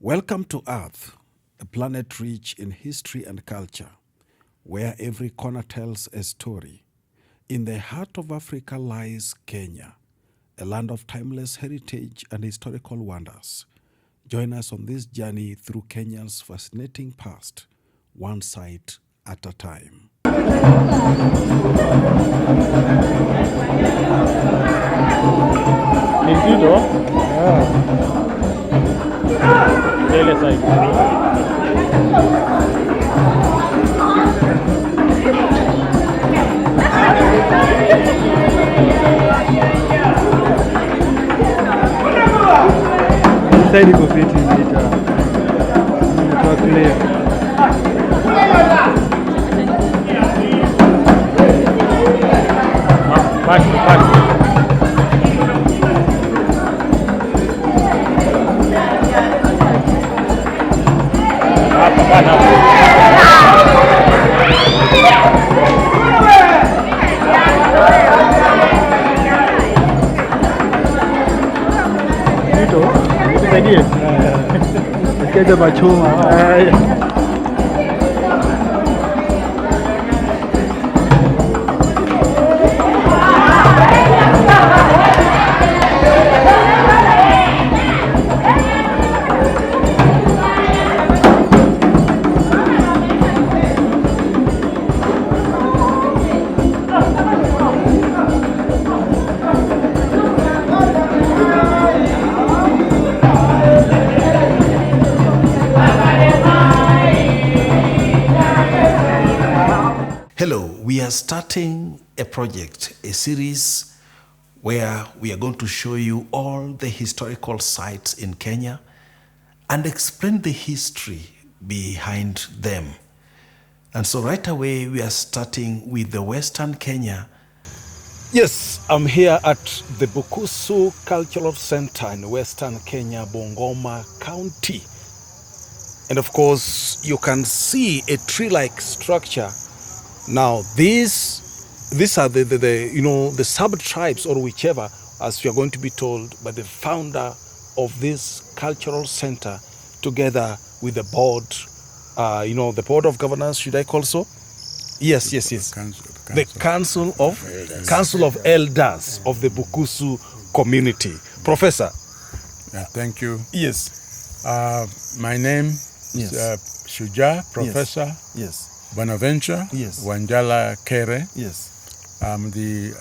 Welcome to Earth, a planet rich in history and culture, where every corner tells a story. In the heart of Africa lies Kenya, a land of timeless heritage and historical wonders. Join us on this journey through Kenya's fascinating past, one site at a time. Inside iko fiti mita. Imetoa clear. Back. Kaja machuma. Hello, we are starting a project, a series where we are going to show you all the historical sites in Kenya and explain the history behind them. And so right away, we are starting with the Western Kenya. Yes, I'm here at the Bukusu Cultural Center in Western Kenya, Bungoma County. And of course, you can see a tree-like structure. Now, these are the sub-tribes or whichever, as you are going to be told by the founder of this cultural center, together with the board, the board of governors, should I call so? Yes. The Council of Elders of the Bukusu community. Professor. Yeah, thank you. Yes. My name is Shuja, Professor. Yes. Bonaventure. Yes. Wanjala Kere. Yes. I'm the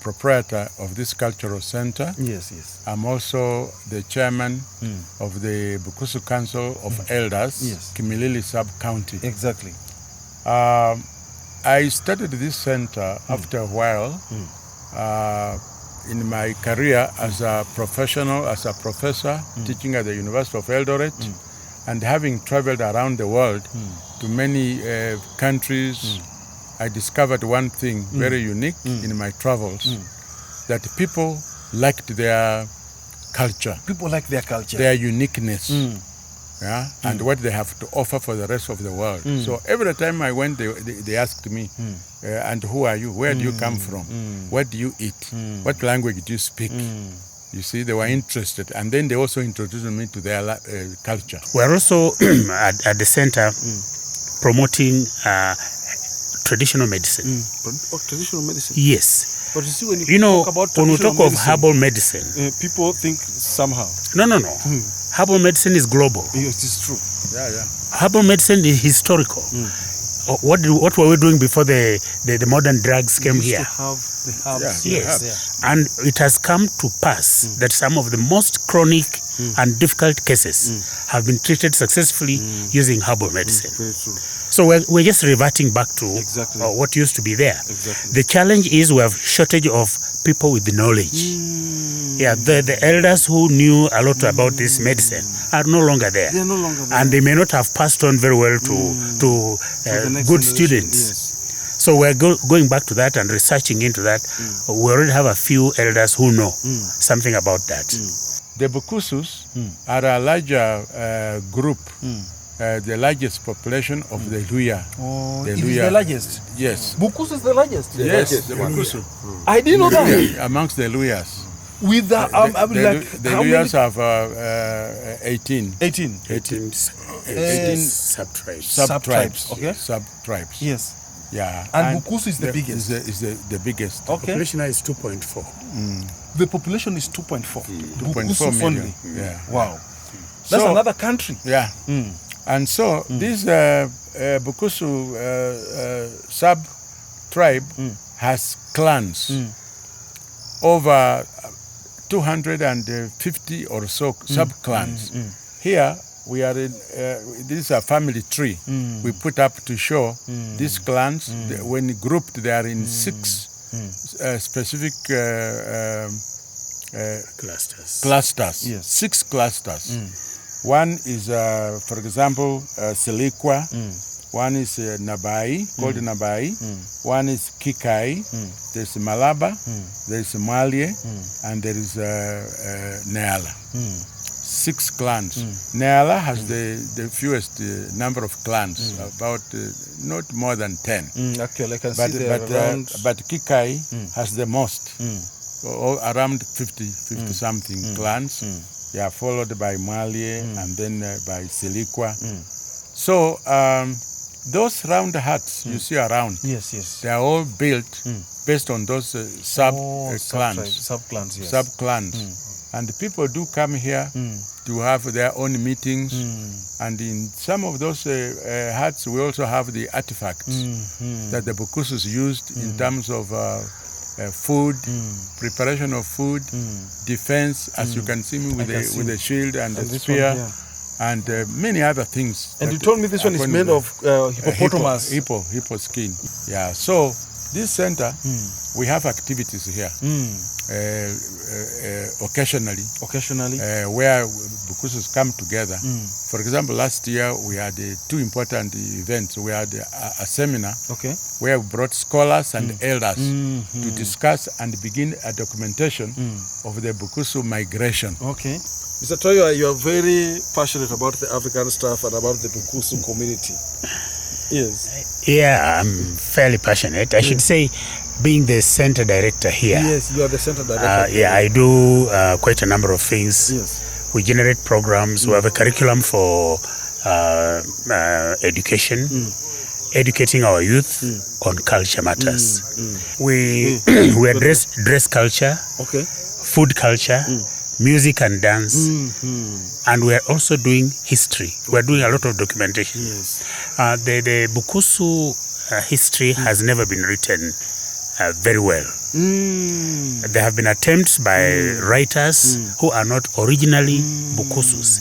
proprietor of this cultural center. Yes. I'm also the chairman of the Bukusu Council of Elders, Kimilili Sub-County. Exactly. I started this center after a while in my career as a professional, as a professor, teaching at the University of Eldoret, and having traveled around the world to many countries. I discovered one thing very unique in my travels, that people liked their culture. People like their culture. Their uniqueness. And what they have to offer for the rest of the world. So every time I went, they asked me, and who are you? Where do you come from? What do you eat? What language do you speak? You see, they were interested. And then they also introduced me to their culture. We're also at the center promoting traditional medicine. Traditional medicine? Yes. But you see, when you talk about when we talk of herbal medicine, people think somehow. No. Herbal medicine is global. Yes, it's true. Yeah. Herbal medicine is historical. What were we doing before the modern drugs came here? To have the herbs. Yes. And it has come to pass that some of the most chronic and difficult cases have been treated successfully using herbal medicine. Very true. So we're just reverting back to what used to be there. Exactly. The challenge is we have shortage of people with the knowledge. The elders who knew a lot about this medicine are no longer there. They are no longer there. And they may not have passed on very well to good students. Yes. So we're going back to that and researching into that. We already have a few elders who know something about that. The Bukusus are a larger group, the largest population of the Luya. It is the largest? Yes. Bukusu is the largest? Yes, the Bukusu. I didn't know that. Amongst the Luyas. With the, The how Luyas many? have 18. 18. 18 sub-tribes. sub-tribes. Okay. Sub-tribes. Yes. Yeah. And Bukusu is the biggest. Is the biggest. Okay. Population is 2.4. The population is 2.4. 2.4 million. Only. Yeah. Wow. That's So- another country. Yeah. And so this Bukusu sub-tribe has clans. Over 250 or so sub-clans. Here we are in, this is a family tree we put up to show these clans, when grouped, they are in 6 specific clusters. Yes. 6 clusters. One is, for example, Silikwa. One is Nabai, called Nabai. One is Kikai. There's Malaba. There's Malie, and there is Neala. 6 clans. Neala has the fewest number of clans, about not more than 10. Actually, I can But see there around. but Kikai has the most, around 50 something clans. Yeah, followed by Malie and then by Silikwa. So those round huts you see around, Yes. they are all built based on those Sub-clans, yes. sub-clans. And the people do come here to have their own meetings. And in some of those huts, we also have the artifacts that the Bukusus used in terms of food, preparation of food, defense, as you can see me with the shield and the spear, and many other things. And you told me this one is made of hippopotamus. Hippo skin. Yeah. So this center, we have activities here. Occasionally, where Bukusus come together. For example, last year we had 2 important events. We had a seminar where we brought scholars and elders to discuss and begin a documentation of the Bukusu migration. Okay. Mr. Toyo, you are very passionate about the African stuff and about the Bukusu community. Yes. Yeah, I'm fairly passionate. I should say, being the center director here. Yes, you are the center director. Yeah, I do quite a number of things. Yes. We generate programs. We have a curriculum for education, educating our youth on culture matters. We we address dress culture, food culture, music and dance, and we are also doing history. We are doing a lot of documentation. Yes. The Bukusu history has never been written very well. There have been attempts by writers who are not originally Bukusus.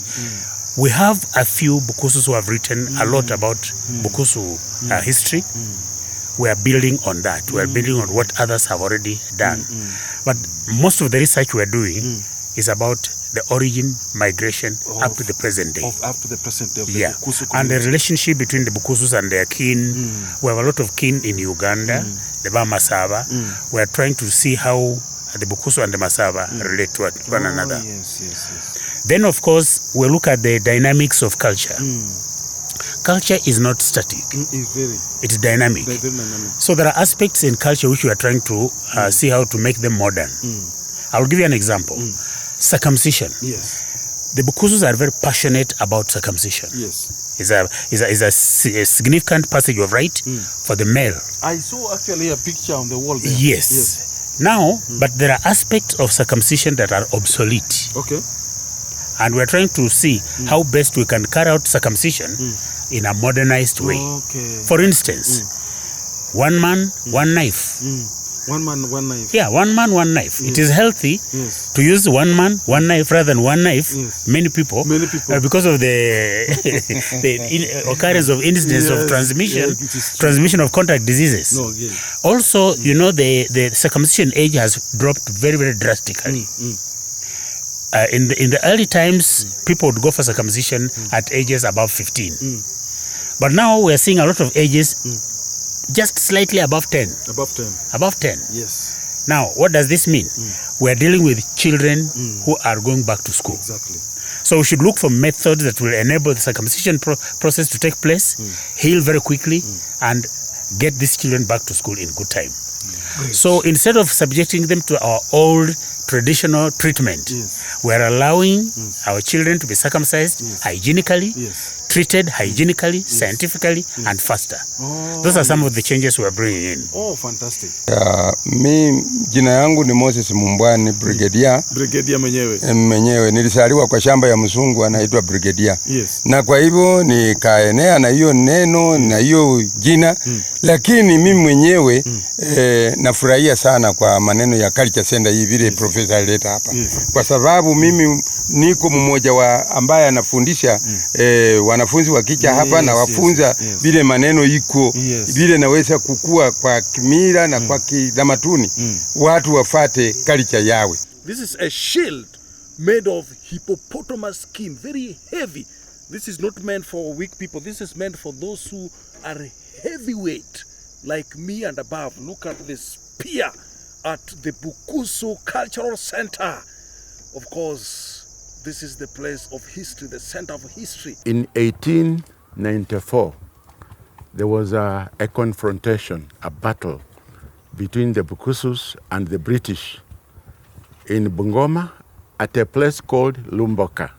We have a few Bukusus who have written a lot about Bukusu history. We are building on that. We are building on what others have already done. But most of the research we are doing is about the origin, migration up to the present day. Up to the present day of the Bukusu community. And the relationship between the Bukusus and their kin. We have a lot of kin in Uganda, the Bamasaba. We are trying to see how the Bukusu and the Masaba relate to one another. Yes. Then, of course, we look at the dynamics of culture. Culture is not static. It's dynamic. So there are aspects in culture which we are trying to see how to make them modern. I'll give you an example. Circumcision. Yes. The Bukusus are very passionate about circumcision. Yes. It's a significant passage of right for the male. I saw actually a picture on the wall there. Yes. Now, but there are aspects of circumcision that are obsolete. Okay. And we're trying to see how best we can carry out circumcision in a modernized way. Okay. For instance, one man, one knife. One man, one knife. Yeah, one man, one knife. Yes. It is healthy to use one man, one knife rather than one knife. Yes. Many people. Because of the occurrence of incidents of transmission of contact diseases. Also, you know, the circumcision age has dropped very, very drastically. In the early times, people would go for circumcision at ages above 15. But now we are seeing a lot of ages just slightly above 10. Above 10. Yes. Now, what does this mean? We are dealing with children who are going back to school. Exactly. So we should look for methods that will enable the circumcision process to take place, heal very quickly, and get these children back to school in good time. So instead of subjecting them to our old traditional treatment. Yes. We are allowing our children to be circumcised hygienically, Yes. treated hygienically, scientifically, and faster. Oh, Those are some of the changes we are bringing in. Oh, fantastic. Mi jina yangu ni Moses Mumbwani, brigadier. Brigadier mwenyewe. Mwenyewe nilisaliwa kwa shamba ya mzungu anaitwa brigadier. Yes. Na kwa hivyo nikaenea na hiyo neno na hiyo jina, lakini mimi mwenyewe nafurahia sana kwa maneno ya Cultural Center hii vile profesa alileta hapa. Kwa sababu mimi niko mmoja wa ambaye anafundisha wanafunzi wakija hapa na wafunza vile maneno iko vile naweza kukua kwa kimila na kwa kitamaduni watu wafate culture yawe. This is a shield made of hippopotamus skin, very heavy. This is not meant for weak people. This is meant for those who are heavyweight, like me and above. Look at this spear at the Bukusu Cultural Center. Of course, this is the place of history, the center of history. In 1894, there was a confrontation, a battle between the Bukusus and the British in Bungoma at a place called Lumboka.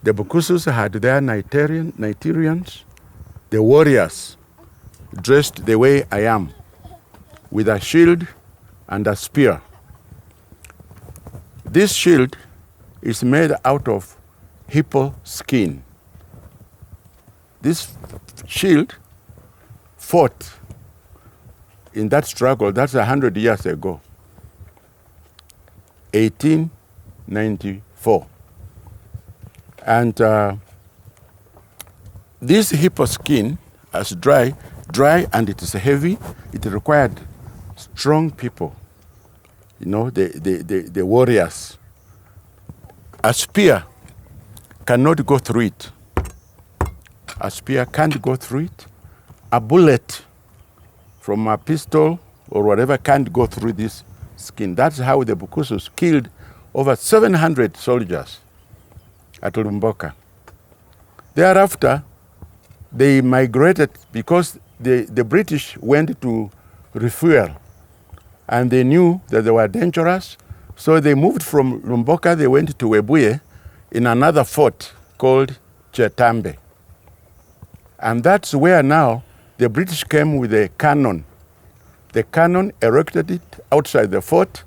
The Bukusus had their Nigerians, the warriors, dressed the way I am, with a shield and a spear. This shield is made out of hippo skin. This shield fought in that struggle. That's 100 years ago, 1894. And this hippo skin is dry, and it is heavy. It required strong people, you know, the warriors. A spear cannot go through it. A spear can't go through it. A bullet from a pistol or whatever can't go through this skin. That's how the Bukusus killed over 700 soldiers at Lumboka. Thereafter, they migrated because the British went to refuel and they knew that they were dangerous. So they moved from Lumboka, they went to Webuye in another fort called Chetambe. And that's where now the British came with a cannon. The cannon erected it outside the fort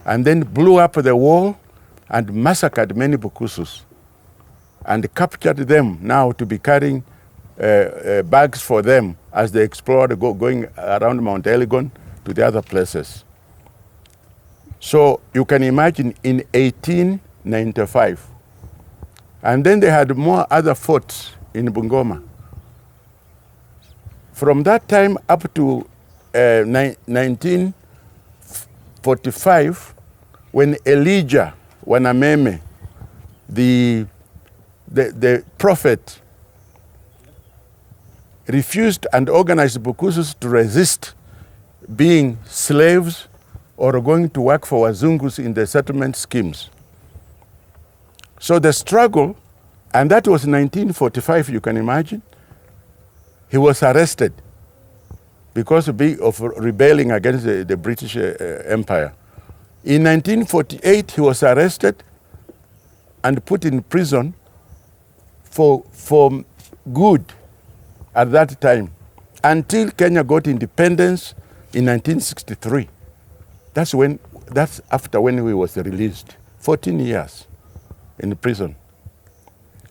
and then blew up the wall and massacred many Bukusus and captured them now to be carrying bags for them as they explored going around Mount Elgon to the other places. So you can imagine in 1895. And then they had more other forts in Bungoma. From that time up to 1945, when Elijah Wanameme, the prophet, refused and organized Bukusus to resist being slaves or going to work for Wazungus in the settlement schemes. So the struggle, and that was 1945, you can imagine, he was arrested because of rebelling against the British Empire. In 1948, he was arrested and put in prison for good at that time, until Kenya got independence in 1963. That's after when he was released. 14 years in prison.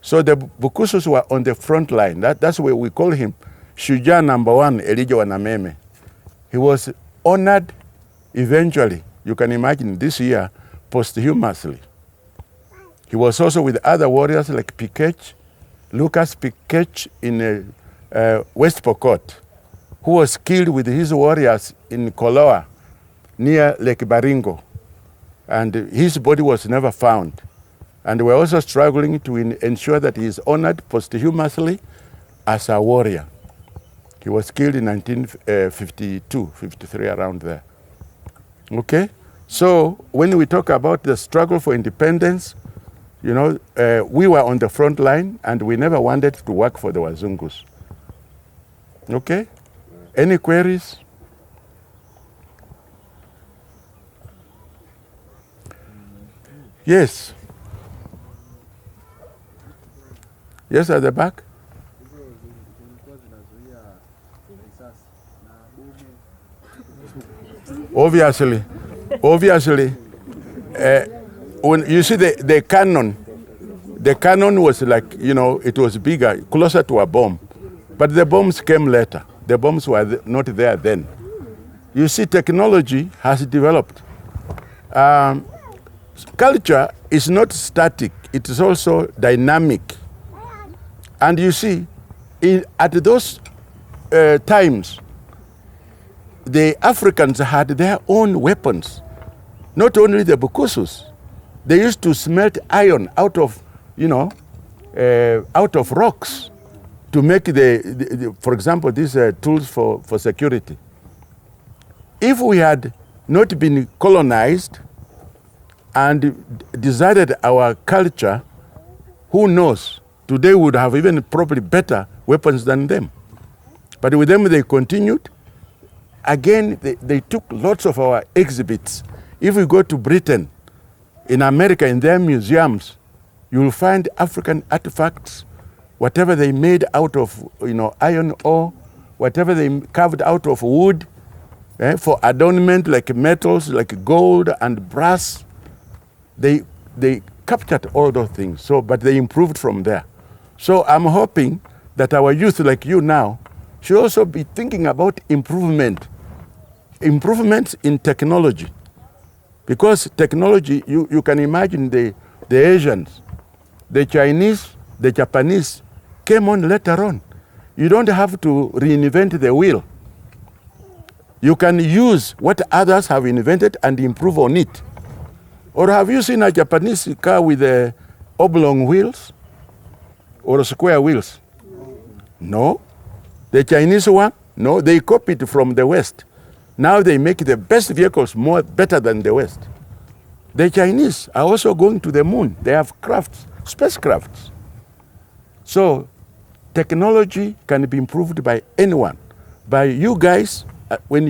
So the Bukusus were on the front line. That's why we call him Shujaa number 1, Elijah Wanameme. He was honored eventually, you can imagine this year, posthumously. He was also with other warriors like Pikech, Lucas Pikech in West Pokot, who was killed with his warriors in Koloa, near Lake Baringo. And his body was never found. And we're also struggling to ensure that he is honored posthumously as a warrior. He was killed in 1952, 53, around there. Okay? So when we talk about the struggle for independence, you know, we were on the front line and we never wanted to work for the Wazungus. Okay? Any queries? Yes. Yes, at the back. Obviously, when you see the cannon was like, it was bigger, closer to a bomb. But the bombs came later. The bombs were not there then. You see, technology has developed. Culture is not static, it is also dynamic. And you see, at those times, the Africans had their own weapons. Not only the Bukusus. They used to smelt iron out of, out of rocks to make for example, these tools for security. If we had not been colonized and decided our culture, who knows? Today we would have even probably better weapons than them. But with them, they continued. Again, they took lots of our exhibits. If we go to Britain, in America, in their museums, you will find African artifacts, whatever they made out of iron ore, whatever they carved out of wood, for adornment, like metals, like gold and brass. They captured all those things, but they improved from there. So I'm hoping that our youth like you now should also be thinking about improvements in technology. Because technology, you can imagine the Asians, the Chinese, the Japanese came on later on. You don't have to reinvent the wheel. You can use what others have invented and improve on it. Or have you seen a Japanese car with oblong wheels or square wheels? No. The Chinese one? No, they copied from the West. Now they make the best vehicles better than the West. The Chinese are also going to the moon. They have spacecrafts. So technology can be improved by anyone. By you guys, when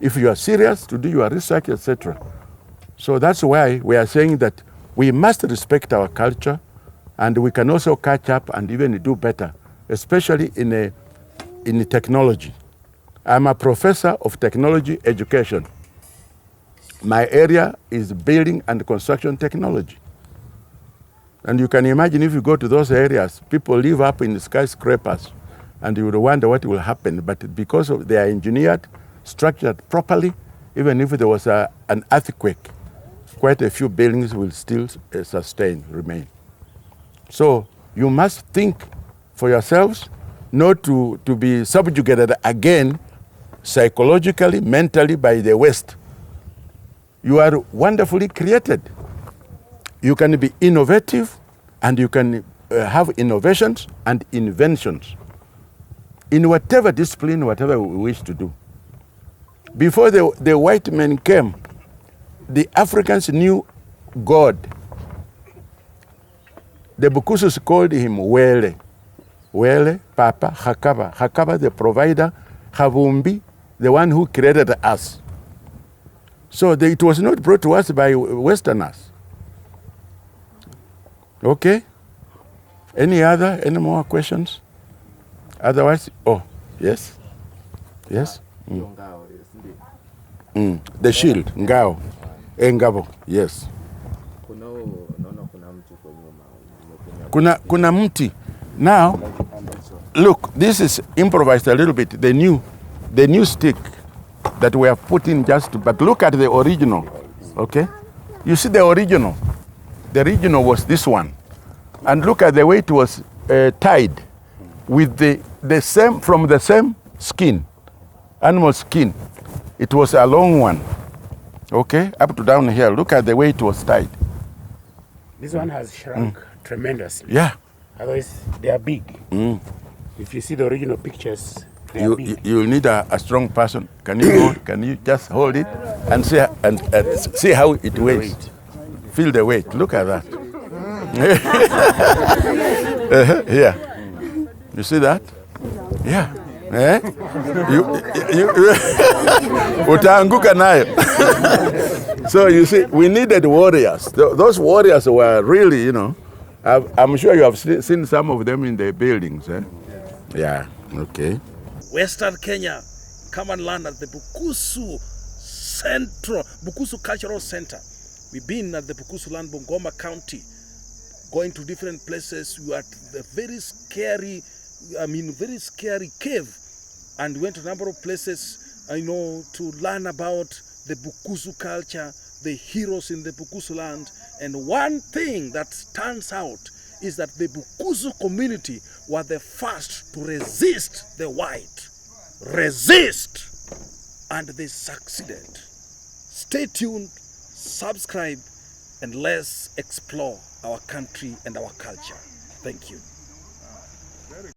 if you are serious to do your research, etc. So that's why we are saying that we must respect our culture, and we can also catch up and even do better, especially in technology. I'm a professor of technology education. My area is building and construction technology. And you can imagine if you go to those areas, people live up in skyscrapers, and you would wonder what will happen. But because they are engineered, structured properly, even if there was an earthquake, quite a few buildings will still remain. So you must think for yourselves, not to be subjugated again psychologically, mentally by the West. You are wonderfully created. You can be innovative, and you can have innovations and inventions in whatever discipline, whatever we wish to do. Before the white men came, the Africans knew God. The Bukusus called him Wele. Wele, Papa, Hakaba. Hakaba, the provider. Havumbi, the one who created us. So it was not brought to us by Westerners. Okay? Any more questions? Otherwise, yes? Yes? The shield, ngao. Engabo, yes. Kuna mti. Now, look, this is improvised a little bit. The new stick that we have put in but look at the original, okay? You see the original. The original was this one. And look at the way it was tied with from the same skin, animal skin. It was a long one, okay? Up to down here, look at the way it was tied. This one has shrunk tremendously. Yeah. Otherwise, they are big. If you see the original pictures, they are big. You need a strong person. Can you just hold it and see how it weighs? Feel the weight. Look at that. Here. You see that? Yeah. utaanguka nayo. So you see, we needed warriors. Those warriors were really, you know, I'm sure you have seen some of them in the buildings. Yeah, okay. Western Kenya, come and learn at the Bukusu Cultural Center. We've been at the Bukusu land, Bungoma County, going to different places. We were at the very scary cave, and we went to a number of places, to learn about the Bukusu culture, the heroes in the Bukusu land. And one thing that stands out is that the Bukusu community were the first to resist the white. Resist! And they succeeded. Stay tuned, subscribe, and let's explore our country and our culture. Thank you.